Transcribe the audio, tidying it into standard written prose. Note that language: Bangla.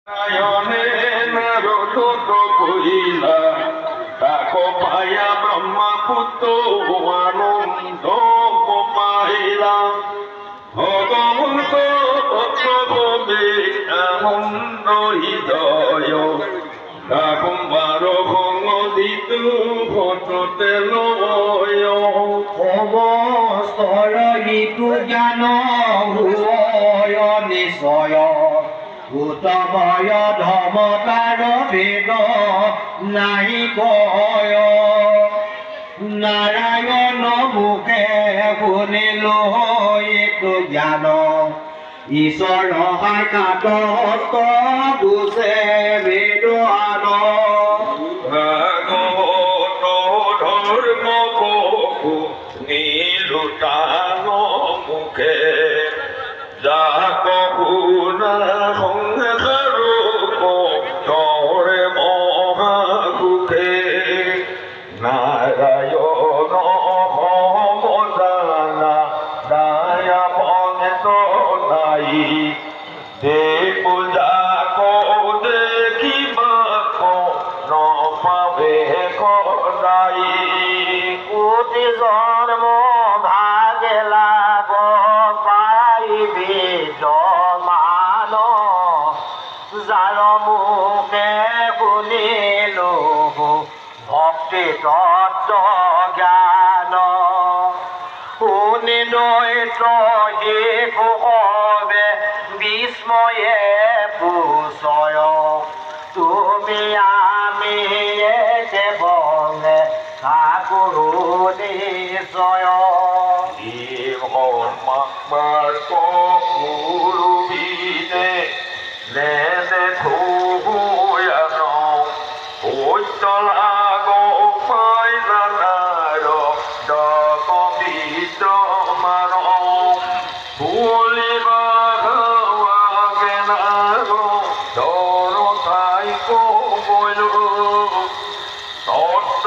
নারায়ণে নারদ কইলা তাকো পায়া ব্রহ্মপুত্র আনন্দ পাইলা ভগবন্ত প্রভবে আনন্দ হৃদয় কুম্ভার ভঙ্গদিত ভটতে লয় সমস্তৰ ঋতু জ্ঞান ভুৱয় নিশ্চয় ভূতময় ধমতাৰ ভেদ নাই কয় নাৰায়ণ মুখে শুনিলো এইটো জ্ঞান ঈশ্বৰ সাক্ষাৎ হস্ত গুছে বেদুৱান ভাগৱত ধৰ্ম বহু নিৰুতান মুখে যাক শুনা সংসাৰ তৰে মহাসুখে নাৰায়ণ সমজানা দায়া ভক্ত নাই দে পূজা দেখিবা নপাবে কদাই কোটি জন্ম ভাগে লাভ পাইবি জমান যাৰ মুখে শুনিলো ভক্তি তত্ত্ব জ্ঞান শুনি দৈত শিশু হবে বিস্ময়ে পুষয় তুমি আমি বলে ঠাকুর নিশ্চয় মাকবার কুরুবিনে নেনে থুয়ান উজ্জ্বলা গোপাই জানার ডকবিত মান ভুলিবা জ্ঞানার দর ঠাই কইল তত্ত্ব